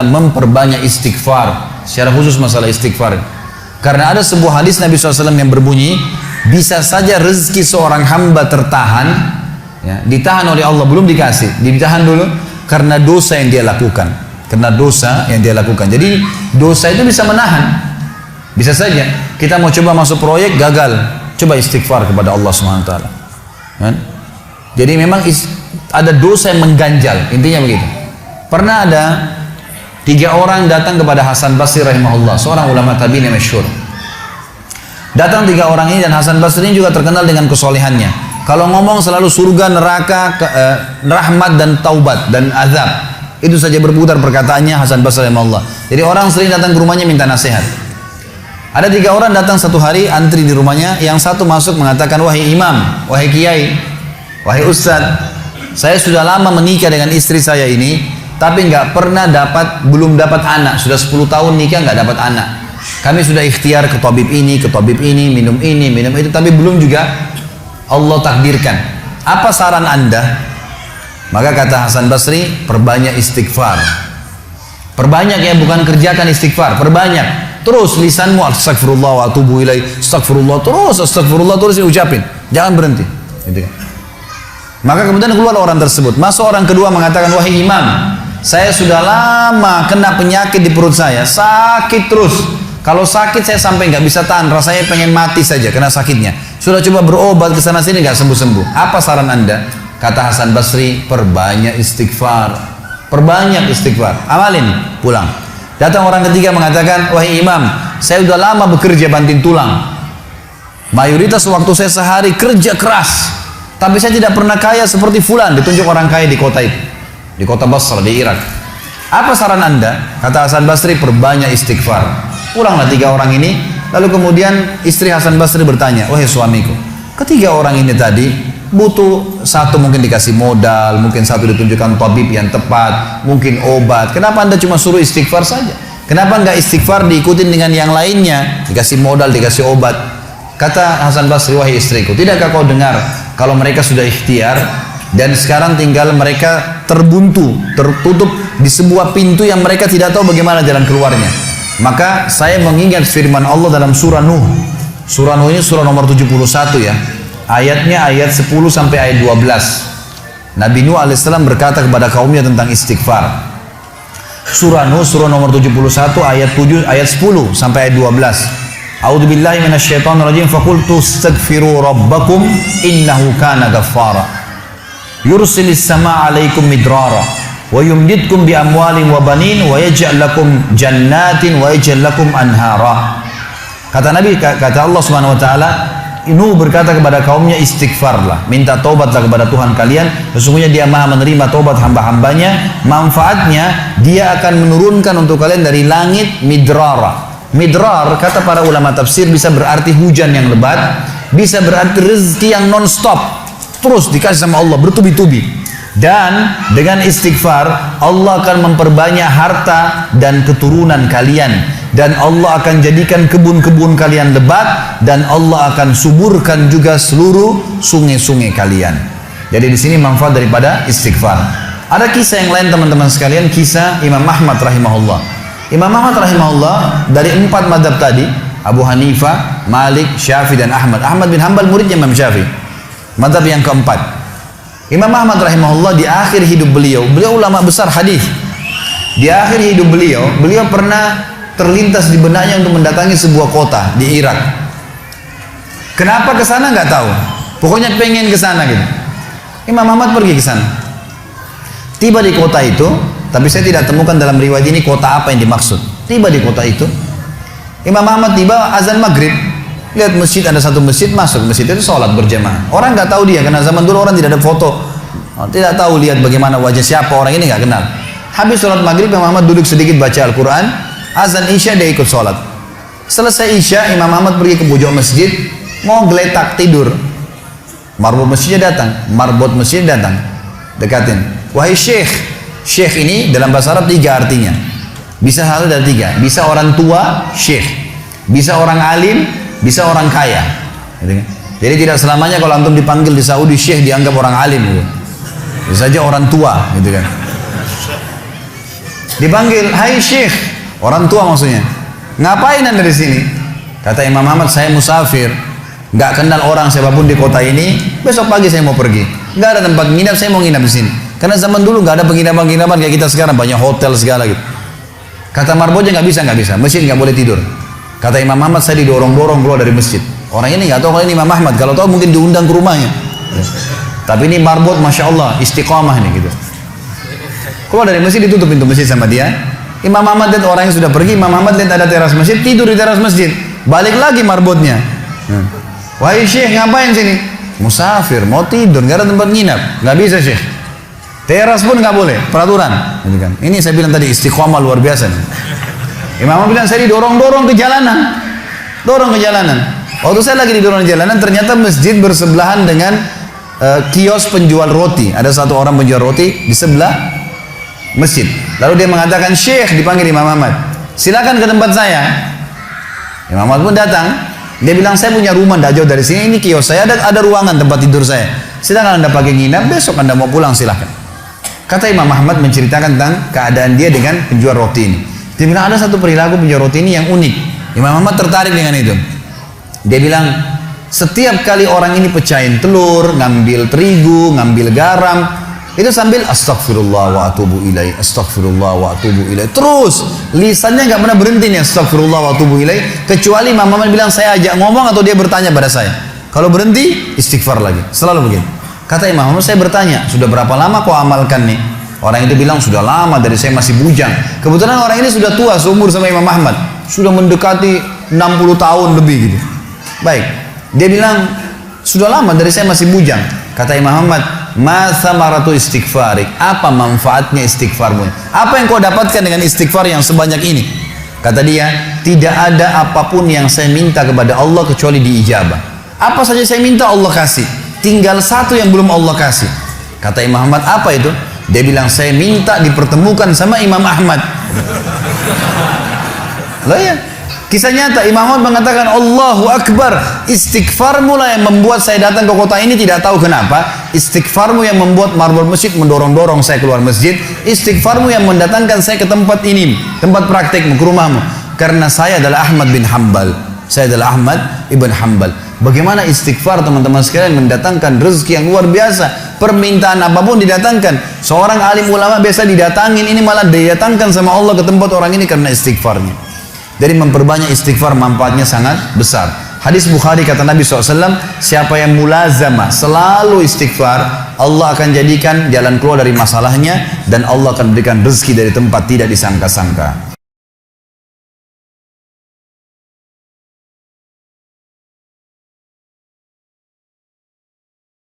Memperbanyak istighfar, secara khusus masalah istighfar. Karena ada sebuah hadis Nabi SAW yang berbunyi, bisa saja rezeki seorang hamba tertahan, ya, ditahan oleh Allah, belum dikasih, ditahan dulu karena dosa yang dia lakukan. Karena dosa yang dia lakukan. Jadi dosa itu bisa menahan. Bisa saja kita mau coba masuk proyek gagal, coba istighfar kepada Allah SWT. Kan? Jadi memang ada dosa yang mengganjal, intinya begitu. Pernah ada 3 orang datang kepada Hasan Basri rahimahullah, seorang ulama tabi'in yang masyhur. Datang 3 orang ini, dan Hasan Basri ini juga terkenal dengan kesolehannya. Kalau ngomong selalu surga, neraka, rahmat dan taubat dan azab. Itu saja berputar perkataannya Hasan Basri rahimahullah. Jadi orang sering datang ke rumahnya minta nasihat. Ada 3 orang datang satu hari antri di rumahnya. Yang satu masuk mengatakan, wahai imam, wahai kiai, wahai ustaz, saya sudah lama menikah dengan istri saya ini, tapi belum dapat anak. Sudah 10 tahun nikah nggak dapat anak. Kami sudah ikhtiar ke tabib ini, minum itu, tapi belum juga Allah takdirkan. Apa saran anda? Maka kata Hasan Basri, perbanyak istighfar. Perbanyak ya, bukan kerjakan istighfar, perbanyak. Terus lisanmu astagfirullah wa atubu ilaih, astagfirullah terus diucapin, jangan berhenti. Gitu kan. Maka kemudian keluar orang tersebut. Masuk orang kedua mengatakan, wahai imam, saya sudah lama kena penyakit di perut saya, sakit terus. Kalau sakit saya sampai nggak bisa tahan, rasanya pengen mati saja kena sakitnya. Sudah coba berobat ke sana sini nggak sembuh-sembuh. Apa saran anda? Kata Hasan Basri, perbanyak istighfar, perbanyak istighfar. Amalin, pulang. Datang orang ketiga mengatakan, wahai imam, saya sudah lama bekerja banting tulang. Mayoritas waktu saya sehari kerja keras, tapi saya tidak pernah kaya seperti fulan. Ditunjuk orang kaya di kota itu, di kota Basra, di Irak. Apa saran anda? Kata Hasan Basri, perbanyak istighfar. Pulanglah 3 orang ini. Lalu kemudian istri Hasan Basri bertanya, wahai suamiku, ketiga orang ini tadi butuh, satu mungkin dikasih modal, mungkin satu ditunjukkan tabib yang tepat, mungkin obat. Kenapa anda cuma suruh istighfar saja? Kenapa enggak istighfar diikutin dengan yang lainnya? Dikasih modal, dikasih obat. Kata Hasan Basri, wahai istriku, tidakkah kau dengar kalau mereka sudah ikhtiar dan sekarang tinggal mereka terbuntu, tertutup di sebuah pintu yang mereka tidak tahu bagaimana jalan keluarnya. Maka saya mengingat firman Allah dalam surah Nuh. Surah Nuh ini surah nomor 71 ya. Ayatnya ayat 10 sampai ayat 12. Nabi Nuh alaihissalam berkata kepada kaumnya tentang istighfar. Surah Nuh surah nomor 71 ayat 10 sampai ayat 12. A'udzubillahi minasyaitonirrajim, faqultu astaghfiru rabbakum innahu kana ghaffara yursilis samaa 'alaikum midrara wa yumdidkum bi amwalin wa banin wa yaj'al lakum jannatin wa yaj'al lakum anhara. Kata Nabi, kata Allah Subhanahu wa taala, Nuh berkata kepada kaumnya, istighfarlah, minta taubatlah kepada Tuhan kalian, sesungguhnya Dia Maha menerima taubat hamba-hambanya. Manfaatnya Dia akan menurunkan untuk kalian dari langit midrara. Midrar kata para ulama tafsir bisa berarti hujan yang lebat, bisa berarti rezeki yang non-stop, terus dikasih sama Allah bertubi-tubi. Dan dengan istighfar Allah akan memperbanyak harta dan keturunan kalian, dan Allah akan jadikan kebun-kebun kalian lebat, dan Allah akan suburkan juga seluruh sungai-sungai kalian. Jadi di sini manfaat daripada istighfar. Ada kisah yang lain teman-teman sekalian, kisah Imam Ahmad rahimahullah. Imam Ahmad rahimahullah dari 4 mazhab tadi, Abu Hanifah, Malik, Syafi'i dan Ahmad. Ahmad bin Hanbal muridnya Imam Syafi'i. Mazhab yang keempat. Imam Ahmad rahimahullah di akhir hidup beliau ulama besar hadis. Di akhir hidup beliau pernah terlintas di benaknya untuk mendatangi sebuah kota di Irak. Kenapa ke sana nggak tahu. Pokoknya pengen ke sana gitu. Imam Ahmad pergi ke sana. Tiba di kota itu, tapi saya tidak temukan dalam riwayat ini kota apa yang dimaksud. Tiba di kota itu, Imam Ahmad tiba azan maghrib. Lihat masjid, ada satu masjid, masuk masjid itu sholat berjamaah. Orang nggak tahu dia, karena zaman dulu orang tidak ada foto, tidak tahu lihat bagaimana wajah siapa orang ini, nggak kenal. Habis sholat maghrib, Imam Ahmad duduk sedikit baca Al-Quran. Azan isya dia ikut sholat. Selesai isya, Imam Ahmad pergi ke pojok masjid, mau geletak tidur. Marbot masjidnya datang, dekatin. Wahai syekh. Syekh ini dalam bahasa Arab 3 artinya. Bisa satu dari 3. Bisa orang tua, syekh. Bisa orang alim, bisa orang kaya. Jadi tidak selamanya kalau antum dipanggil di Saudi syekh dianggap orang alim gitu. Bisa saja orang tua gitu kan. Dipanggil, hai syekh, orang tua maksudnya. Ngapain anda di sini? Kata Imam Ahmad, saya musafir, nggak kenal orang siapapun di kota ini. Besok pagi saya mau pergi, nggak ada tempat nginap, saya mau nginap di sini. Karena zaman dulu nggak ada penginapan-penginapan kayak kita sekarang, banyak hotel segala gitu. Kata marbotnya nggak bisa, masjid nggak boleh tidur. Kata Imam Ahmad, saya didorong-dorong keluar dari masjid. Orang ini nggak tahu kalau ini Imam Ahmad, kalau tahu mungkin diundang ke rumahnya. Tapi ini marbot, masya Allah, istiqamah nih gitu. Keluar dari masjid, ditutup pintu masjid sama dia. Imam Ahmad lihat orang yang sudah pergi, Imam Ahmad lihat ada teras masjid, tidur di teras masjid. Balik lagi marbotnya. Wahai syekh, ngapain sini? Musafir, mau tidur, nggak ada tempat nginap. Nggak bisa syekh. Teras pun nggak boleh, peraturan. Ini saya bilang tadi istiqamah luar biasa nih. Imam Ahmad bilang, saya didorong-dorong ke jalanan. Dorong ke jalanan. Waktu saya lagi didorong ke jalanan, ternyata masjid bersebelahan dengan kios penjual roti. Ada satu orang penjual roti di sebelah masjid. Lalu dia mengatakan, syekh, dipanggil Imam Ahmad, silakan ke tempat saya. Imam Ahmad pun datang. Dia bilang, saya punya rumah tidak jauh dari sini, ini kios saya, ada ruangan tempat tidur saya. Silakan anda pakai nginap, besok anda mau pulang silakan. Kata Imam Ahmad menceritakan tentang keadaan dia dengan penjual roti ini. Dia bilang, ada satu perilaku penjual roti ini yang unik. Imam Ahmad tertarik dengan itu. Dia bilang, setiap kali orang ini pecahin telur, ngambil terigu, ngambil garam, itu sambil astagfirullah wa atubu ilaih, astagfirullah wa atubu ilaih. Terus lisannya nggak pernah berhenti nih, astagfirullah wa atubu ilaih, kecuali Imam Ahmad bilang, saya ajak ngomong atau dia bertanya pada saya. Kalau berhenti, istighfar lagi. Selalu begitu. Kata Imam Ahmad, saya bertanya, sudah berapa lama kau amalkan nih? Orang itu bilang, sudah lama, dari saya masih bujang. Kebetulan orang ini sudah tua, seumur sama Imam Ahmad, sudah mendekati 60 tahun lebih gitu. Baik, dia bilang, sudah lama, dari saya masih bujang. Kata Imam Ahmad, ma thamaratu istighfarik, apa manfaatnya istighfarmu? Apa yang kau dapatkan dengan istighfar yang sebanyak ini? Kata dia, tidak ada apapun yang saya minta kepada Allah kecuali diijabah. Apa saja saya minta Allah kasih, tinggal satu yang belum Allah kasih. Kata Imam Ahmad, apa itu? Dia bilang, saya minta dipertemukan sama Imam Ahmad. Loh ya, kisah nyata. Imam Ahmad mengatakan, Allahu Akbar, istighfarmu lah yang membuat saya datang ke kota ini, tidak tahu kenapa. Istighfarmu yang membuat marbot masjid mendorong-dorong saya keluar masjid. Istighfarmu yang mendatangkan saya ke tempat ini, tempat praktekmu, ke rumahmu. Karena saya adalah Ahmad bin Hanbal. Saya adalah Ahmad ibn Hanbal. Bagaimana istighfar teman-teman sekalian mendatangkan rezeki yang luar biasa. Permintaan apapun didatangkan. Seorang alim ulama biasa didatangin, ini malah didatangkan sama Allah ke tempat orang ini karena istighfarnya. Dari memperbanyak istighfar manfaatnya sangat besar. Hadis Bukhari kata Nabi SAW, siapa yang mulazamah selalu istighfar, Allah akan jadikan jalan keluar dari masalahnya dan Allah akan berikan rezeki dari tempat tidak disangka-sangka.